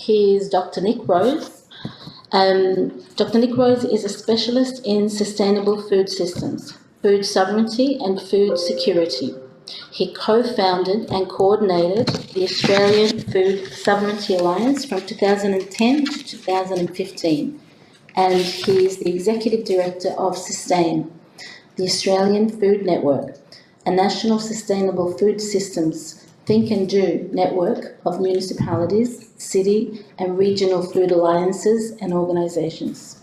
He is Dr. Nick Rose. Dr. Nick Rose is a specialist in sustainable food systems, food sovereignty and food security. He co-founded and coordinated the Australian Food Sovereignty Alliance from 2010 to 2015, and he is the Executive Director of SUSTAIN, the Australian Food Network, a national sustainable food systems think and do network of municipalities, city and regional food alliances and organisations.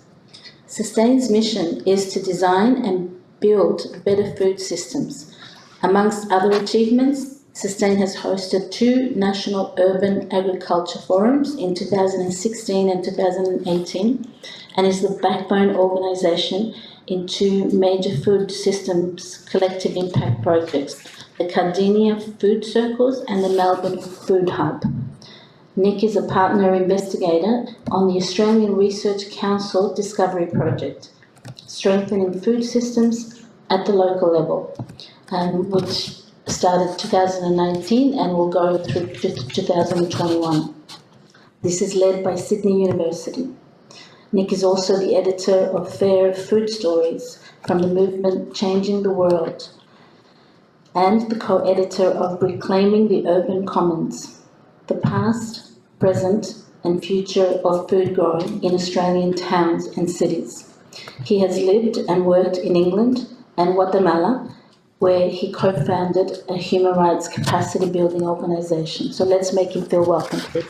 SUSTAIN's mission is to design and build better food systems. Amongst other achievements, SUSTAIN has hosted 2 national urban agriculture forums in 2016 and 2018 and is the backbone organisation in 2 major food systems collective impact projects, the Cardinia Food Circles and the Melbourne Food Hub. Nick is a partner investigator on the Australian Research Council Discovery Project, strengthening food systems at the local level, which started 2019 and will go through 2021. This is led by Sydney University. Nick is also the editor of Fair Food Stories from the movement Changing the World and the co-editor of Reclaiming the Urban Commons, the past, present and future of food growing in Australian towns and cities. He has lived and worked in England and Guatemala, where he co-founded a human rights capacity building organisation. So let's make him feel welcome, please.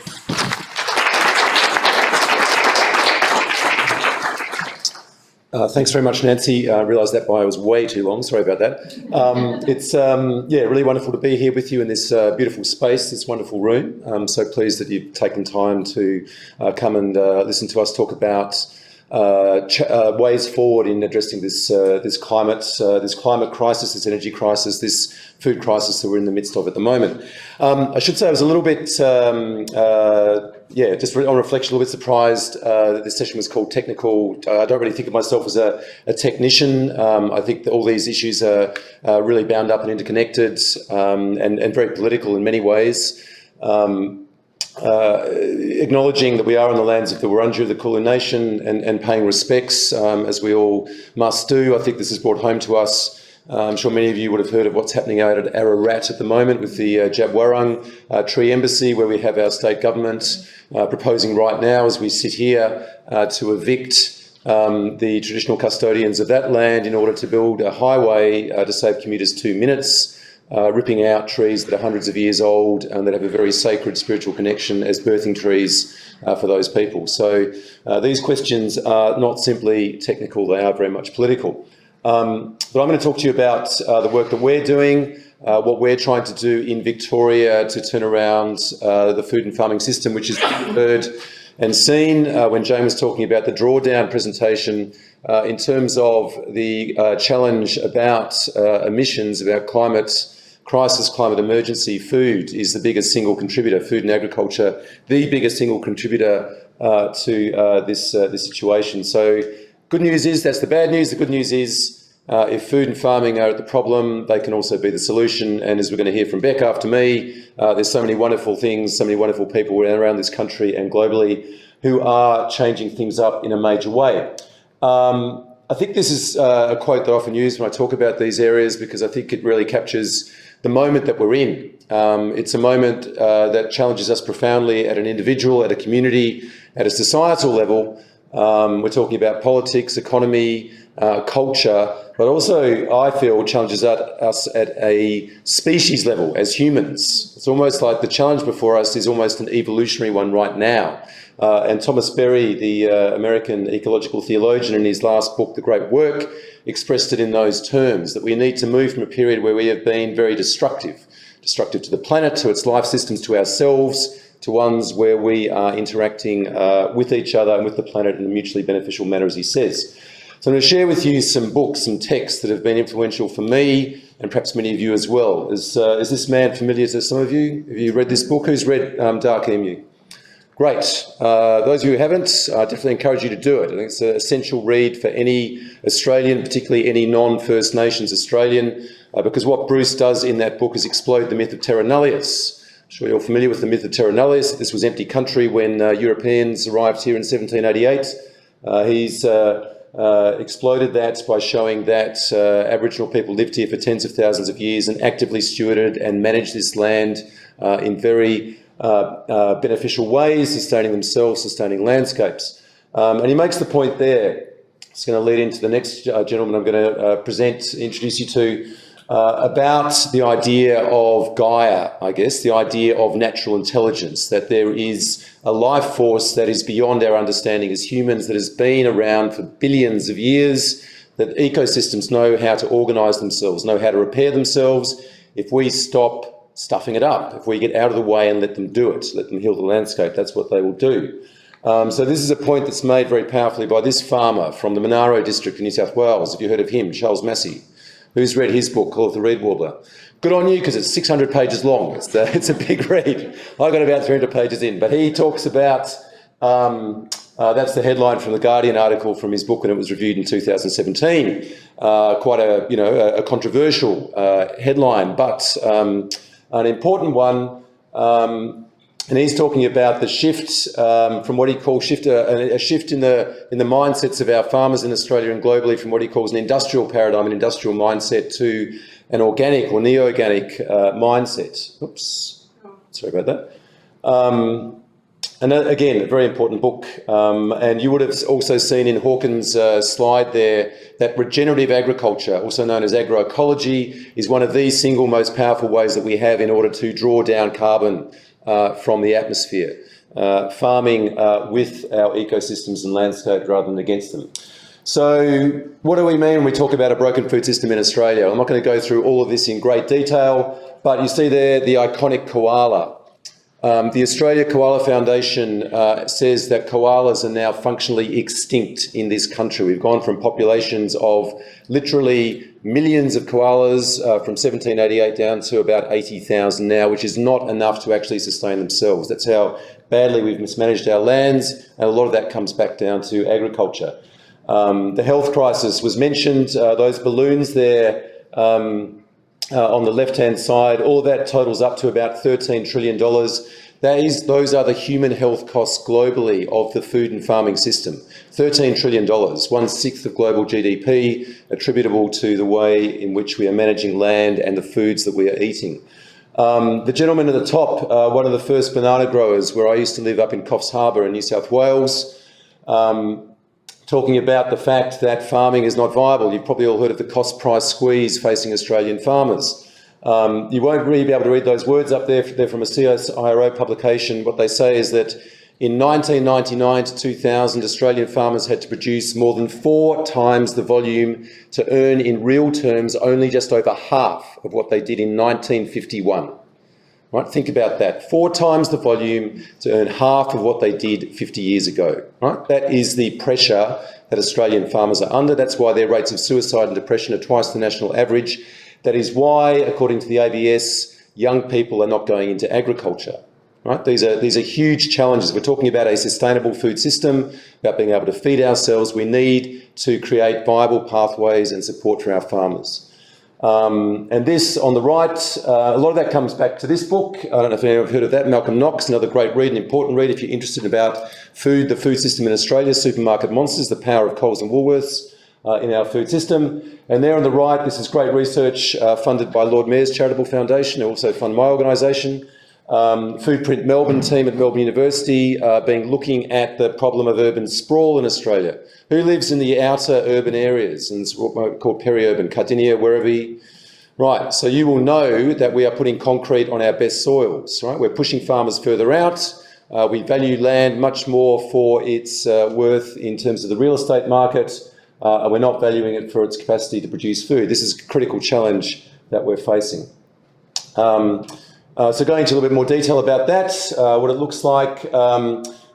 Thanks very much, Nancy. I realised that bio was way too long. Sorry about that. It's really wonderful to be here with you in this beautiful space, this wonderful room. I'm so pleased that you've taken time to come and listen to us talk about ways forward in addressing this climate crisis, this energy crisis, this food crisis that we're in the midst of at the moment. I should say I was a little bit, just on reflection, a little bit surprised that this session was called technical. I don't really think of myself as a technician. I think that all these issues are really bound up and interconnected and very political in many ways. Acknowledging that we are on the lands of the Wurundjeri, the Kulin Nation, and paying respects, as we all must do. I think this is brought home to us. I'm sure many of you would have heard of what's happening out at Ararat at the moment with the Jabwarung Tree Embassy, where we have our state government proposing right now, as we sit here, to evict the traditional custodians of that land in order to build a highway to save commuters 2 minutes. Ripping out trees that are hundreds of years old and that have a very sacred spiritual connection as birthing trees for those people. So these questions are not simply technical, they are very much political. But I'm going to talk to you about the work that we're doing, what we're trying to do in Victoria to turn around the food and farming system, which is heard and seen when Jane was talking about the drawdown presentation in terms of the challenge about emissions, about climate crisis, climate emergency. Food is the biggest single contributor, food and agriculture, the biggest single contributor to this situation. So good news is that's the bad news. The good news is if food and farming are the problem, they can also be the solution. And as we're going to hear from Beck after me, there's so many wonderful things, so many wonderful people around this country and globally who are changing things up in a major way. I think this is a quote that I often use when I talk about these areas because I think it really captures the moment that we're in. It's a moment that challenges us profoundly at an individual, at a community, at a societal level. We're talking about politics, economy, culture, but also, I feel, challenges us at a species level as humans. It's almost like the challenge before us is almost an evolutionary one right now. And Thomas Berry, the American ecological theologian, in his last book, The Great Work, expressed it in those terms, that we need to move from a period where we have been very destructive to the planet, to its life systems, to ourselves, to ones where we are interacting with each other and with the planet in a mutually beneficial manner, as he says. So I'm going to share with you some books, some texts that have been influential for me and perhaps many of you as well. Is this man familiar to some of you? Have you read this book? Who's read Dark Emu? Great. Those of you who haven't, I definitely encourage you to do it. I think it's an essential read for any Australian, particularly any non-First Nations Australian, because what Bruce does in that book is explode the myth of terra nullius, I'm sure you're familiar with the myth of terra nullius. This was empty country when Europeans arrived here in 1788. He's exploded that by showing that Aboriginal people lived here for tens of thousands of years and actively stewarded and managed this land in very beneficial ways, sustaining themselves, sustaining landscapes. And he makes the point there. It's going to lead into the next gentleman I'm going to introduce you to, about the idea of Gaia, I guess, the idea of natural intelligence, that there is a life force that is beyond our understanding as humans, that has been around for billions of years, that ecosystems know how to organise themselves, know how to repair themselves. If we stop stuffing it up, if we get out of the way and let them do it, let them heal the landscape, that's what they will do. So this is a point that's made very powerfully by this farmer from the Monaro district in New South Wales. Have you heard of him, Charles Massey? Who's read his book called The Reed Warbler? Good on you, because it's 600 pages long. It's a big read. I got about 300 pages in, but he talks about, that's the headline from the Guardian article from his book when it was reviewed in 2017. Quite a controversial headline, but an important one. And he's talking about the shift from what he calls a shift in the mindsets of our farmers in Australia and globally, from what he calls an industrial paradigm, an industrial mindset, to an organic or neo-organic mindset. Oops, sorry about that. And again, a very important book. And you would have also seen in Hawkins' slide there that regenerative agriculture, also known as agroecology, is one of the single most powerful ways that we have in order to draw down carbon from the atmosphere, farming with our ecosystems and landscape rather than against them. So what do we mean when we talk about a broken food system in Australia? I'm not going to go through all of this in great detail, but you see there the iconic koala. The Australia Koala Foundation says that koalas are now functionally extinct in this country. We've gone from populations of literally millions of koalas from 1788 down to about 80,000 now, which is not enough to actually sustain themselves. That's how badly we've mismanaged our lands, and a lot of that comes back down to agriculture. The health crisis was mentioned, those balloons there on the left-hand side, all of that totals up to about $13 trillion. Those are the human health costs globally of the food and farming system. $13 trillion, 1/6 of global GDP, attributable to the way in which we are managing land and the foods that we are eating. The gentleman at the top, one of the first banana growers where I used to live up in Coffs Harbour in New South Wales, talking about the fact that farming is not viable. You've probably all heard of the cost-price squeeze facing Australian farmers. You won't really be able to read those words up there. They're from a CSIRO publication. What they say is that in 1999 to 2000, Australian farmers had to produce more than 4 times the volume to earn in real terms only just over half of what they did in 1951. Right, think about that. 4 times the volume to earn half of what they did 50 years ago. Right? That is the pressure that Australian farmers are under. That's why their rates of suicide and depression are twice the national average. That is why, according to the ABS, young people are not going into agriculture. Right? These are huge challenges. We're talking about a sustainable food system, about being able to feed ourselves. We need to create viable pathways and support for our farmers. And this on the right, a lot of that comes back to this book. I don't know if anyone have heard of that. Malcolm Knox, another great read, an important read if you're interested about food, the food system in Australia, Supermarket Monsters, the power of Coles and Woolworths in our food system. And there on the right, this is great research funded by Lord Mayor's Charitable Foundation, who also fund my organisation. Foodprint Melbourne team at Melbourne University looking at the problem of urban sprawl in Australia. Who lives in the outer urban areas, and it's what we call peri-urban, Cardinia, Werribee? Right, so you will know that we are putting concrete on our best soils, right? We're pushing farmers further out. We value land much more for its worth in terms of the real estate market, and we're not valuing it for its capacity to produce food. This is a critical challenge that we're facing. So going into a little bit more detail about that, what it looks like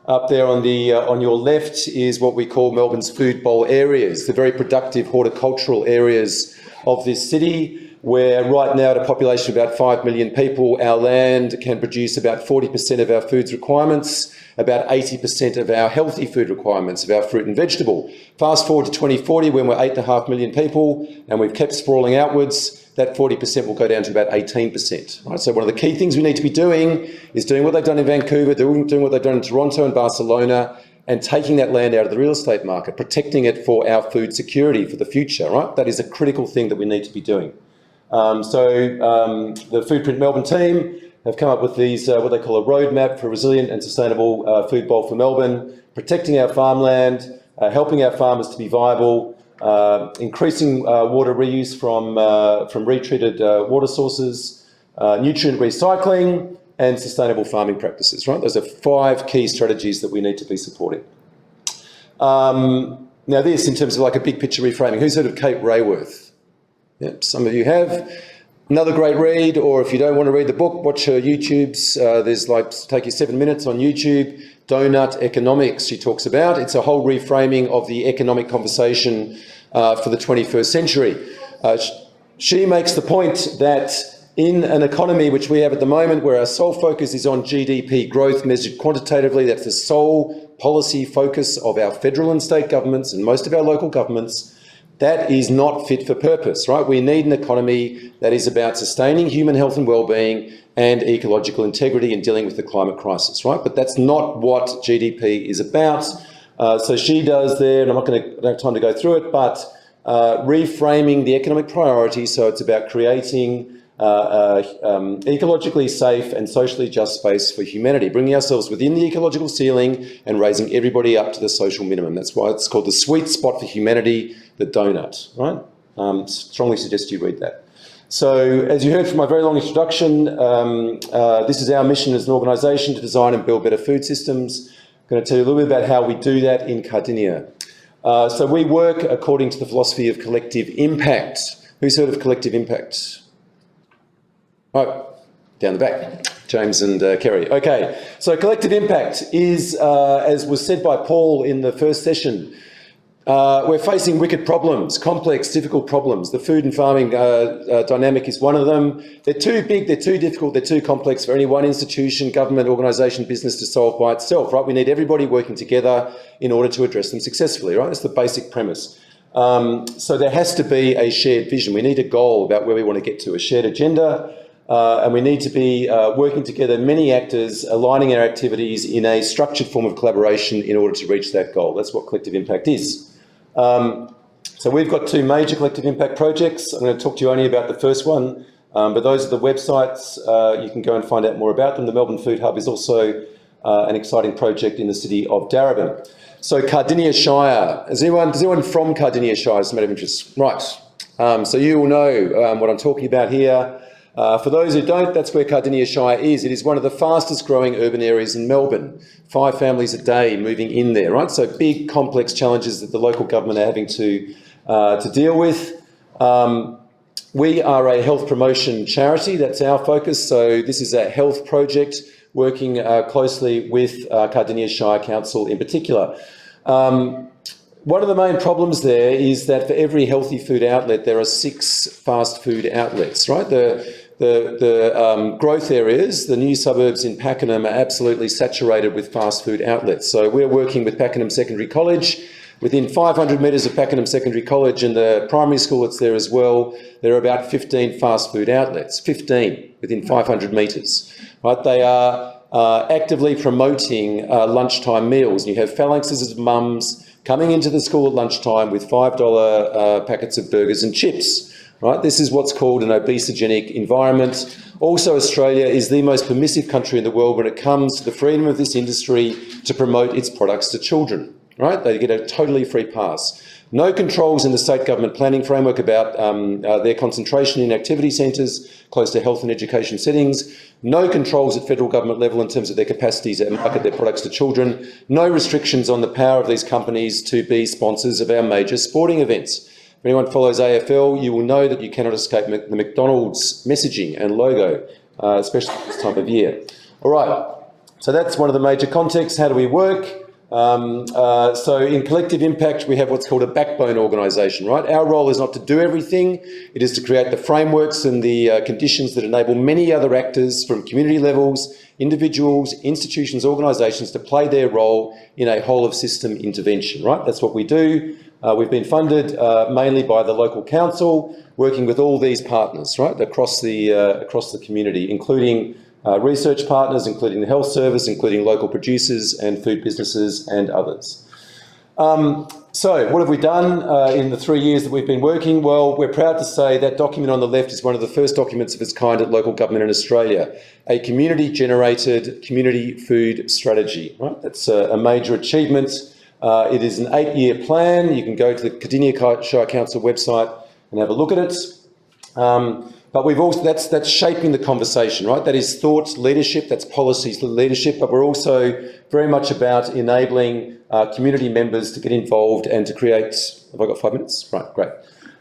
up there on your left is what we call Melbourne's food bowl areas, the very productive horticultural areas of this city. where right now at a population of about 5 million people, our land can produce about 40% of our food's requirements, about 80% of our healthy food requirements, of our fruit and vegetable. Fast forward to 2040 when we're 8.5 million people and we've kept sprawling outwards, that 40% will go down to about 18%. Right? So one of the key things we need to be doing is doing what they've done in Vancouver, doing what they've done in Toronto and Barcelona, and taking that land out of the real estate market, protecting it for our food security for the future. Right? That is a critical thing that we need to be doing. The Foodprint Melbourne team have come up with these, what they call a roadmap for a resilient and sustainable food bowl for Melbourne, protecting our farmland, helping our farmers to be viable, increasing water reuse from retreated water sources, nutrient recycling, and sustainable farming practices. Right? Those are 5 key strategies that we need to be supporting. Now this, in terms of like a big picture reframing, who's heard of Kate Rayworth? Yep, some of you have. Another great read, or if you don't want to read the book, watch her YouTubes. There's like, take you 7 minutes on YouTube. Donut economics, she talks about. It's a whole reframing of the economic conversation for the 21st century. She makes the point that in an economy which we have at the moment, where our sole focus is on GDP growth measured quantitatively, that's the sole policy focus of our federal and state governments and most of our local governments, that is not fit for purpose, right? We need an economy that is about sustaining human health and well-being and ecological integrity and dealing with the climate crisis, right? But that's not what GDP is about. So she does there, and I don't have time to go through it, but reframing the economic priorities. So it's about creating ecologically safe and socially just space for humanity, bringing ourselves within the ecological ceiling and raising everybody up to the social minimum. That's why it's called the sweet spot for humanity, the donut, right? Strongly suggest you read that. So, as you heard from my very long introduction, this is our mission as an organisation to design and build better food systems. I'm going to tell you a little bit about how we do that in Cardinia. So we work according to the philosophy of collective impact. Who's heard of collective impact? Right, down the back, James and Kerry. Okay, so collective impact is, as was said by Paul in the first session, we're facing wicked problems, complex, difficult problems. The food and farming dynamic is one of them. They're too big, they're too difficult, they're too complex for any one institution, government, organisation, business to solve by itself, right? We need everybody working together in order to address them successfully, right? That's the basic premise. So there has to be a shared vision. We need a goal about where we want to get to, a shared agenda, and we need to be working together, many actors, aligning our activities in a structured form of collaboration in order to reach that goal. That's what collective impact is. So we've got 2 major collective impact projects. I'm going to talk to you only about the first one, but those are the websites. You can go and find out more about them. The Melbourne Food Hub is also an exciting project in the city of Darebin. So Cardinia Shire. Does anyone from Cardinia Shire, as a matter of interest? Right. So you will know what I'm talking about here. For those who don't, that's where Cardinia Shire is. It is one of the fastest growing urban areas in Melbourne. 5 families a day moving in there, right? So big, complex challenges that the local government are having to deal with. We are a health promotion charity. That's our focus. So this is a health project working closely with Cardinia Shire Council in particular. One of the main problems there is that for every healthy food outlet, there are 6 fast food outlets, right? The growth areas, the new suburbs in Pakenham, are absolutely saturated with fast food outlets. So we're working with Pakenham Secondary College. Within 500 metres of Pakenham Secondary College and the primary school that's there as well, there are about 15 fast food outlets, 15 within 500 metres. Right? They are actively promoting lunchtime meals. You have phalanxes of mums coming into the school at lunchtime with $5 packets of burgers and chips. Right? This is what's called an obesogenic environment. Also, Australia is the most permissive country in the world when it comes to the freedom of this industry to promote its products to children. Right? They get a totally free pass. No controls in the state government planning framework about their concentration in activity centres close to health and education settings. No controls at federal government level in terms of their capacity to market their products to children. No restrictions on the power of these companies to be sponsors of our major sporting events. If anyone follows AFL, you will know that you cannot escape the McDonald's messaging and logo, especially this time of year. All right, so that's one of the major contexts. How do we work? So in collective impact, we have what's called a backbone organisation, right? Our role is not to do everything. It is to create the frameworks and the conditions that enable many other actors from community levels, individuals, institutions, organisations to play their role in a whole of system intervention, right? That's what we do. We've been funded mainly by the local council, working with all these partners, right, across the community, including research partners, including the health service, including local producers and food businesses and others. So what have we done in the 3 years that we've been working? Well, we're proud to say that document on the left is one of the first documents of its kind at local government in Australia, a community-generated community food strategy, right? That's a major achievement. It is an 8-year plan. You can go to the Cardinia Shire Council website and have a look at it. But we've also, that's shaping the conversation, right? That is thought leadership, that's policies leadership, but we're also very much about enabling community members to get involved and to create, have I got 5 minutes? Right, great.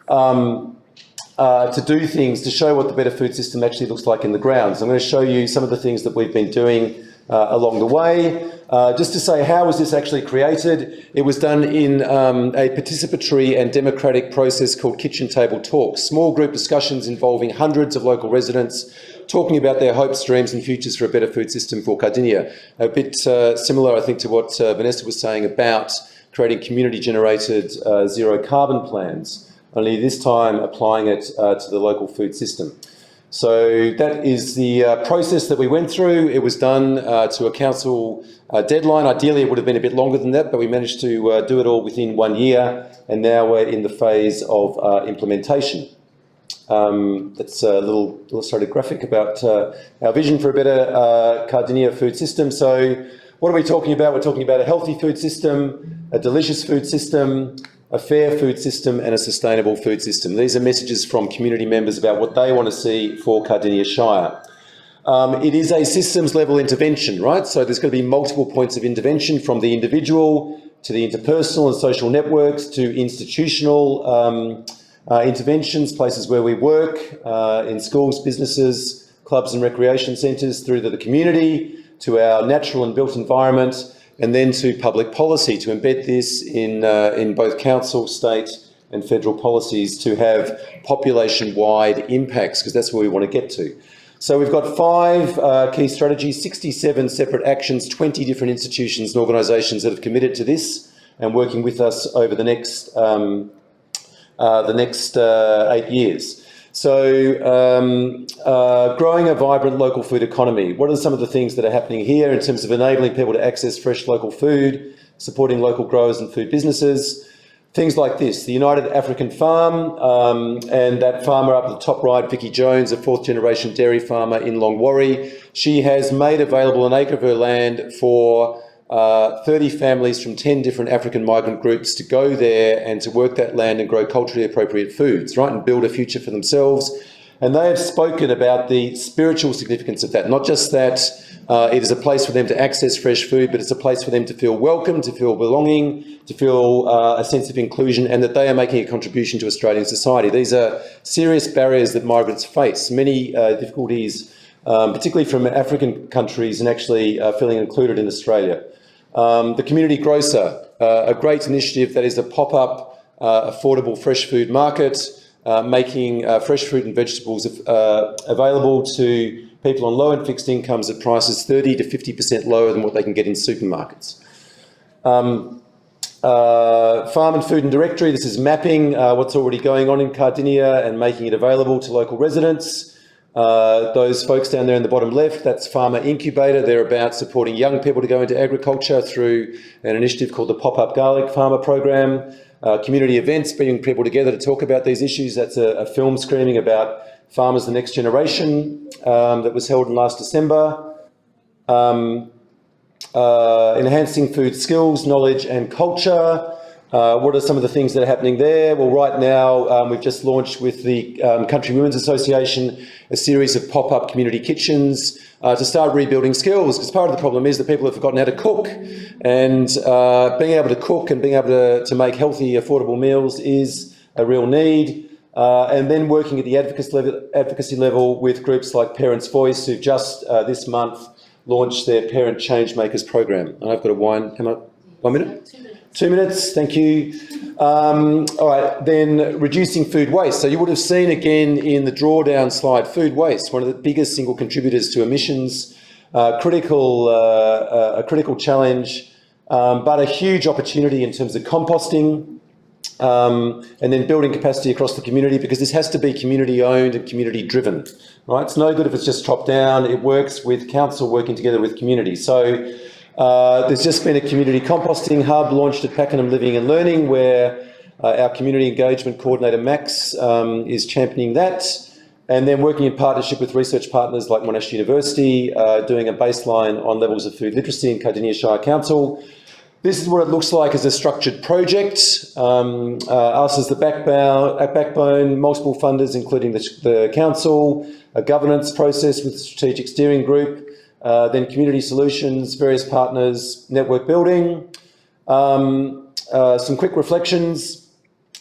To do things, to show what the better food system actually looks like in the ground. So I'm going to show you some of the things that we've been doing along the way. Just to say, how was this actually created? It was done in a participatory and democratic process called Kitchen Table Talks, small group discussions involving hundreds of local residents talking about their hopes, dreams and futures for a better food system for Cardinia. A bit similar, I think, to what Vanessa was saying about creating community-generated zero carbon plans, only this time applying it to the local food system. So that is the process that we went through. It was done to a council deadline. Ideally, it would have been a bit longer than that, but we managed to do it all within 1 year, and now we're in the phase of implementation. That's a little illustrated graphic about our vision for a better Cardinia food system. So what are we talking about? We're talking about a healthy food system, a delicious food system, a fair food system and a sustainable food system. These are messages from community members about what they want to see for Cardinia Shire. It is a systems level intervention, right? So there's going to be multiple points of intervention, from the individual to the interpersonal and social networks to institutional interventions, places where we work, in schools, businesses, clubs and recreation centres, through to the community, to our natural and built environment, and then to public policy, to embed this in both council, state and federal policies to have population-wide impacts, because that's where we want to get to. So we've got 5 key strategies, 67 separate actions, 20 different institutions and organisations that have committed to this and working with us over the next 8 years. So growing a vibrant local food economy. What are some of the things that are happening here in terms of enabling people to access fresh local food, supporting local growers and food businesses? Things like this, the United African Farm, and that farmer up at the top right, Vicky Jones, a 4th generation dairy farmer in Longwarry. She has made available an acre of her land for 30 families from 10 different African migrant groups to go there and to work that land and grow culturally appropriate foods, right, and build a future for themselves. And they have spoken about the spiritual significance of that, not just that it is a place for them to access fresh food, but it's a place for them to feel welcome, to feel belonging, to feel a sense of inclusion, and that they are making a contribution to Australian society. These are serious barriers that migrants face, many difficulties, particularly from African countries, and actually feeling included in Australia. The Community Grocer, a great initiative that is a pop-up affordable fresh food market, making fresh fruit and vegetables available to people on low and fixed incomes at prices 30 to 50% lower than what they can get in supermarkets. Farm and Food and Directory, this is mapping what's already going on in Cardinia and making it available to local residents. Those folks down there in the bottom left, that's Farmer Incubator. They're about supporting young people to go into agriculture through an initiative called the Pop-Up Garlic Farmer Program. Community events, bringing people together to talk about these issues. That's a film screening about Farmers the Next Generation that was held in last December. Enhancing food skills, knowledge and culture. What are some of the things that are happening there? Well, right now we've just launched with the Country Women's Association a series of pop-up community kitchens to start rebuilding skills, because part of the problem is that people have forgotten how to cook, and being able to cook and being able to make healthy, affordable meals is a real need. And then working at the advocacy level with groups like Parents' Voice, who've just this month launched their Parent Change Makers program. And I've got a wine, come up. 1 minute? 2 minutes, thank you. All right, then reducing food waste. So you would have seen again in the drawdown slide, food waste, one of the biggest single contributors to emissions, a critical challenge, but a huge opportunity in terms of composting, and then building capacity across the community, because this has to be community owned and community driven, right? It's no good if it's just top down. It works with council working together with community. So there's just been a community composting hub launched at Pakenham Living and Learning, where our community engagement coordinator Max is championing that, and then working in partnership with research partners like Monash University, doing a baseline on levels of food literacy in Cardinia Shire Council. This is what it looks like as a structured project. Us as the backbone, multiple funders, including the council, a governance process with a strategic steering group, then community solutions, various partners, network building. Some quick reflections.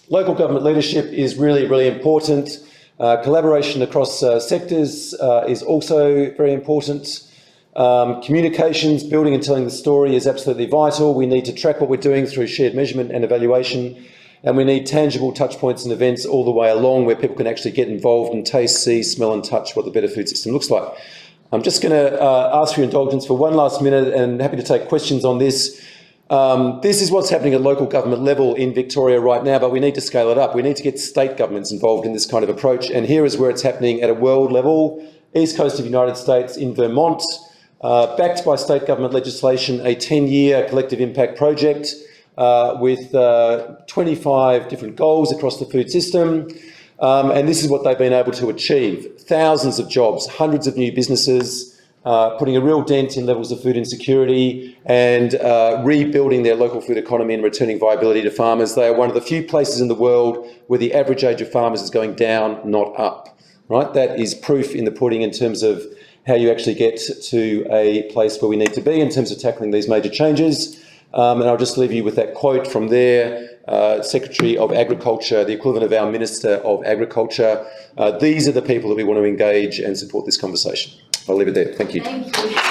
Local government leadership is really, really important. Collaboration across sectors is also very important. Communications, building and telling the story is absolutely vital. We need to track what we're doing through shared measurement and evaluation, and we need tangible touch points and events all the way along where people can actually get involved and taste, see, smell and touch what the better food system looks like. I'm just going to ask for your indulgence for one last minute, and happy to take questions on this. This is what's happening at local government level in Victoria right now, but we need to scale it up. We need to get state governments involved in this kind of approach, and here is where it's happening at a world level. East coast of the United States in Vermont, backed by state government legislation, a 10-year collective impact project with 25 different goals across the food system. And this is what they've been able to achieve. Thousands of jobs, hundreds of new businesses, putting a real dent in levels of food insecurity and rebuilding their local food economy and returning viability to farmers. They are one of the few places in the world where the average age of farmers is going down, not up. Right? That is proof in the pudding in terms of how you actually get to a place where we need to be in terms of tackling these major changes. And I'll just leave you with that quote from their Secretary of Agriculture, the equivalent of our Minister of Agriculture. These are the people that we want to engage and support this conversation. I'll leave it there. Thank you. Thank you.